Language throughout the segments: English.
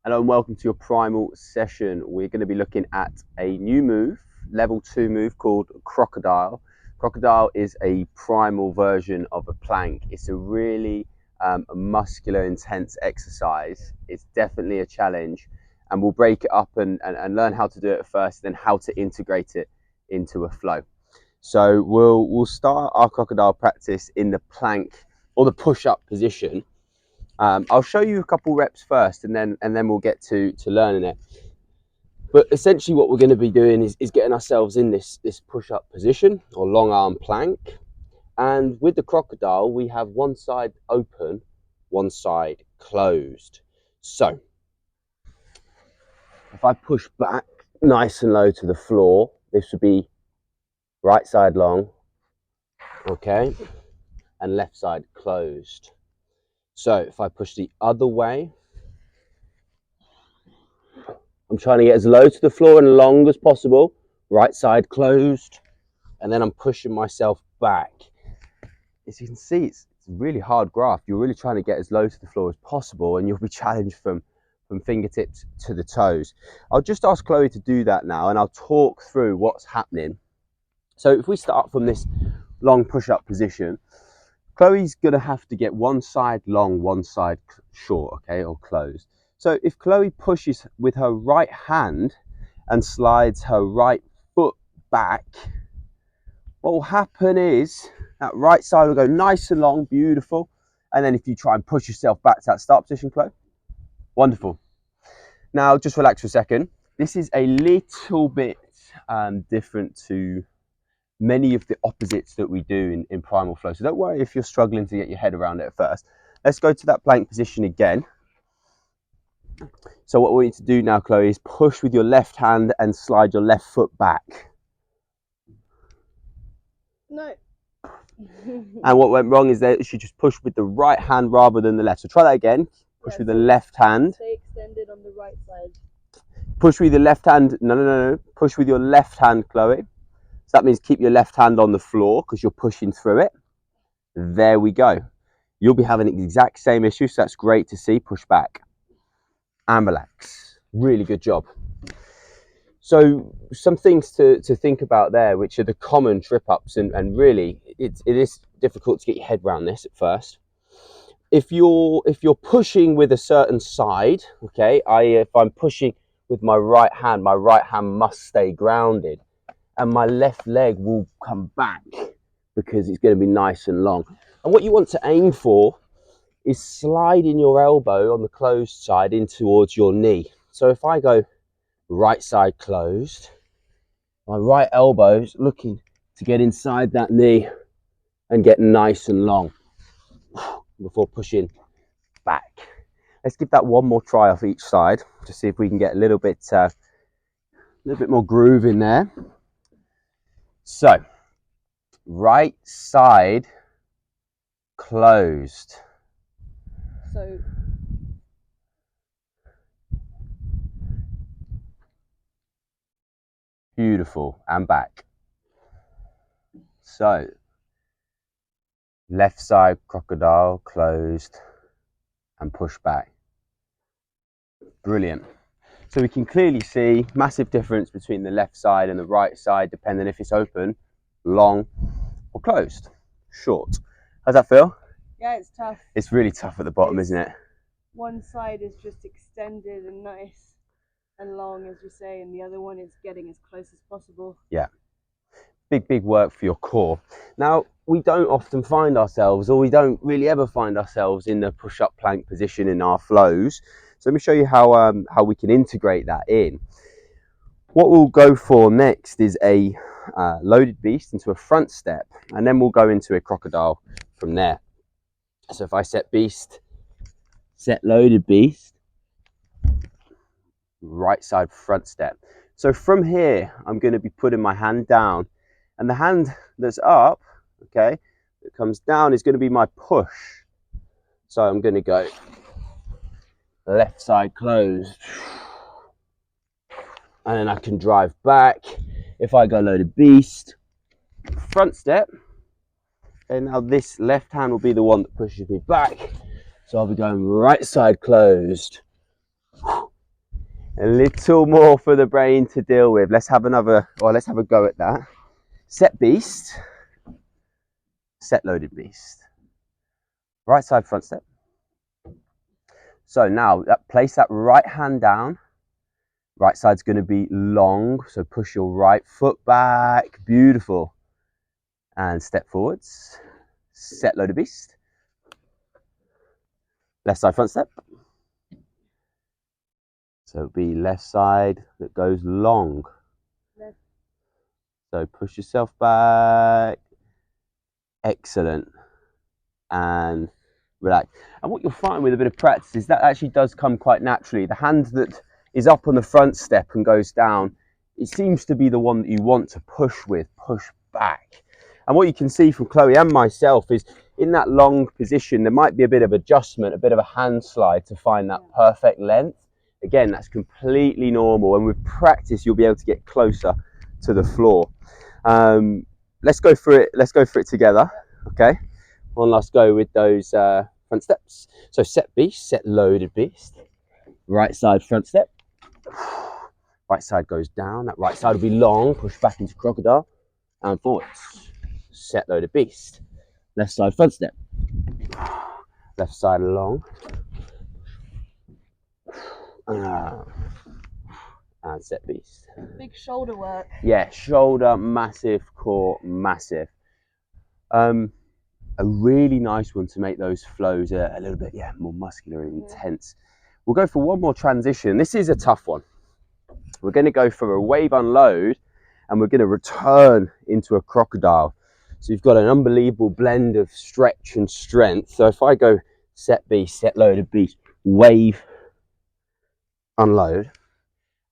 Hello and welcome to your primal session. We're going to be looking at a new move, level 2 move called Crocodile. Crocodile is a primal version of a plank. It's a really muscular, intense exercise. It's definitely a challenge, and we'll break it up and learn how to do it first, then how to integrate it into a flow. So we'll start our Crocodile practice in the plank or the push-up position. I'll show you a couple reps first, and then we'll get to learning it. But essentially, what we're going to be doing is getting ourselves in this push-up position or long arm plank. And with the Crocodile, we have one side open, one side closed. So if I push back nice and low to the floor, this would be right side long, okay, and left side closed. So if I push the other way, I'm trying to get as low to the floor and long as possible, right side closed, and then I'm pushing myself back. As you can see, it's a really hard graph. You're really trying to get as low to the floor as possible, and you'll be challenged from fingertips to the toes. I'll just ask Chloe to do that now, and I'll talk through what's happening. So if we start from this long push-up position, Chloe's going to have to get one side long, one side short, okay, or closed. So if Chloe pushes with her right hand and slides her right foot back, what will happen is that right side will go nice and long, beautiful. And then if you try and push yourself back to that start position, Chloe, wonderful. Now just relax for a second. This is a little bit different to many of the opposites that we do in primal flow. So don't worry if you're struggling to get your head around it at first. Let's go to that plank position again. So what we need to do now, Chloe, is push with your left hand and slide your left foot back. No. And what went wrong is that you just push with the right hand rather than the left. So try that again. Push with the left hand. Stay extended on the right side. Push with your left hand. No. Push with your left hand, Chloe. So that means keep your left hand on the floor because you're pushing through it. There we go. You'll be having the exact same issue, so that's great to see. Push back and relax. Really good job. So some things to think about there, which are the common trip ups, and really it is difficult to get your head around this at first. If you're pushing with a certain side, okay, if I'm pushing with my right hand must stay grounded, and my left leg will come back because it's going to be nice and long. And what you want to aim for is sliding your elbow on the closed side in towards your knee. So if I go right side closed, my right elbow is looking to get inside that knee and get nice and long before pushing back. Let's give that one more try off each side to see if we can get a little bit more groove in there. So right side closed. So beautiful, and back. So left side Crocodile closed and push back. Brilliant. So we can clearly see massive difference between the left side and the right side, depending if it's open, long, or closed, short. How's that feel? yeah, it's tough. It's really tough at the bottom, isn't it? One side is just extended and nice and long, as you say, and the other one is getting as close as possible. Yeah. Big work for your core. Now, we don't often find ourselves, or we don't really ever find ourselves in the push-up plank position in our flows. So let me show you how we can integrate that in. What we'll go for next is a loaded beast into a front step, and then we'll go into a Crocodile from there. So if I set beast, set loaded beast, right side front step. So from here, I'm going to be putting my hand down, and the hand that's up, okay, that comes down is going to be my push. So I'm going to go left side closed, and then I can drive back. If I go loaded beast, front step, and now this left hand will be the one that pushes me back. So I'll be going right side closed, A little more for the brain to deal with. Let's have another, or let's have a go at that. Set beast, set loaded beast. Right side front step. So now place that right hand down. Right side's going to be long, so push your right foot back. Beautiful. And step forwards. Set loaded beast. Left side front step. So it'll be left side that goes long. Left. So push yourself back. Excellent. And relax. And what you'll find with a bit of practice is that actually does come quite naturally. The hand that is up on the front step and goes down, it seems to be the one that you want to push with, push back. And what you can see from Chloe and myself is in that long position, there might be a bit of adjustment, a bit of a hand slide to find that perfect length. Again, that's completely normal. And with practice, you'll be able to get closer to the floor. Let's go for it. Let's go for it together. Okay. One last go with those front steps. So set beast, set loaded beast. Right side front step. Right side goes down. That right side will be long. Push back into crocodile and forwards. Set loaded beast. Left side front step. Left side long. And set beast. Big shoulder work. Yeah, shoulder massive, core massive. A really nice one to make those flows a little bit more muscular and intense. We'll go for one more transition. This is a tough one. We're going to go for a wave unload and we're going to return into a crocodile. So you've got an unbelievable blend of stretch and strength. So if I go set beast, set loaded beast, wave, unload.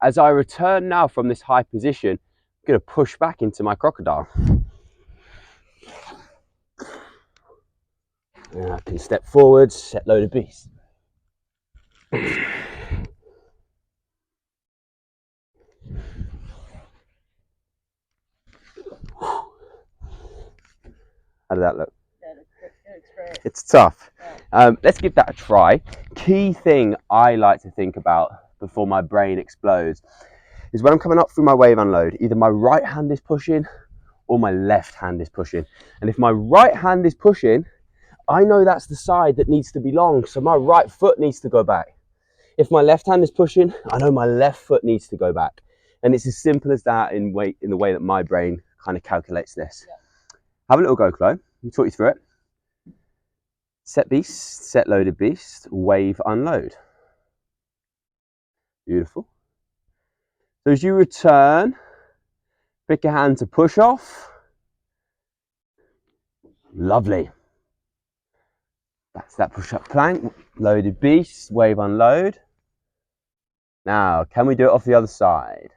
As I return now from this high position, I'm going to push back into my crocodile. And I can step forwards, set loaded beast. How did that look? Yeah, it looks great. It's tough. Let's give that a try. Key thing I like to think about before my brain explodes is when I'm coming up through my wave unload, either my right hand is pushing or my left hand is pushing. And if my right hand is pushing, I know that's the side that needs to be long, so my right foot needs to go back. If my left hand is pushing, I know my left foot needs to go back. And it's as simple as that in the way that my brain kind of calculates this. Yeah. Have a little go, Chloe. Let me talk you through it. Set beast, set loaded beast, wave unload. Beautiful. So as you return, pick a hand to push off. Lovely. That's that push-up plank, loaded beast, wave unload. Now, can we do it off the other side?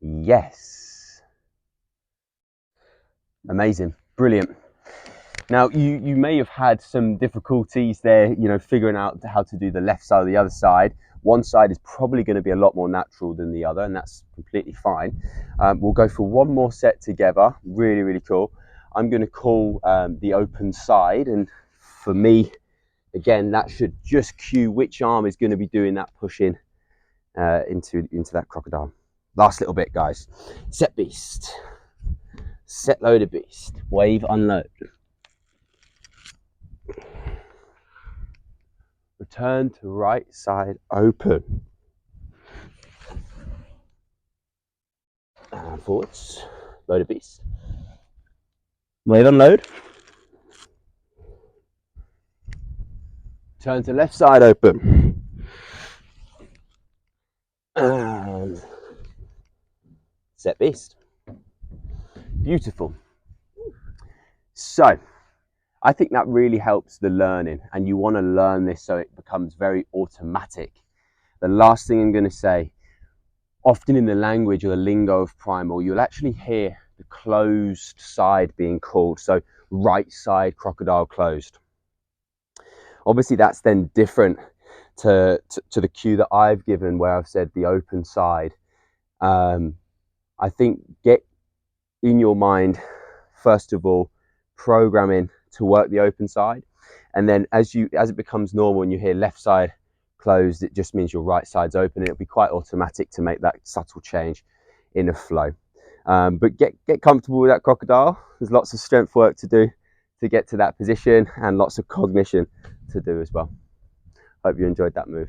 Yes. Amazing, brilliant. Now, you may have had some difficulties there, figuring out how to do the left side or the other side. One side is probably going to be a lot more natural than the other, and that's completely fine. We'll go for one more set together. Really, really cool. I'm going to call the open side, and for me, again, that should just cue which arm is going to be doing that push-in into that crocodile. Last little bit, guys. Set beast. Set loaded beast. Wave unload. Return to right side open. And forwards. Loaded beast. Wave unload. Turn to left side open. And set beast. Beautiful. So, I think that really helps the learning, and you want to learn this so it becomes very automatic. The last thing I'm going to say, often in the language or the lingo of primal, you'll actually hear the closed side being called. So right side crocodile closed. Obviously that's then different to the cue that I've given where I've said the open side. I think get in your mind, first of all, programming to work the open side. And then as it becomes normal and you hear left side closed, it just means your right side's open. It'll be quite automatic to make that subtle change in a flow. But get comfortable with that crocodile. There's lots of strength work to do to get to that position and lots of cognition to do as well. Hope you enjoyed that move.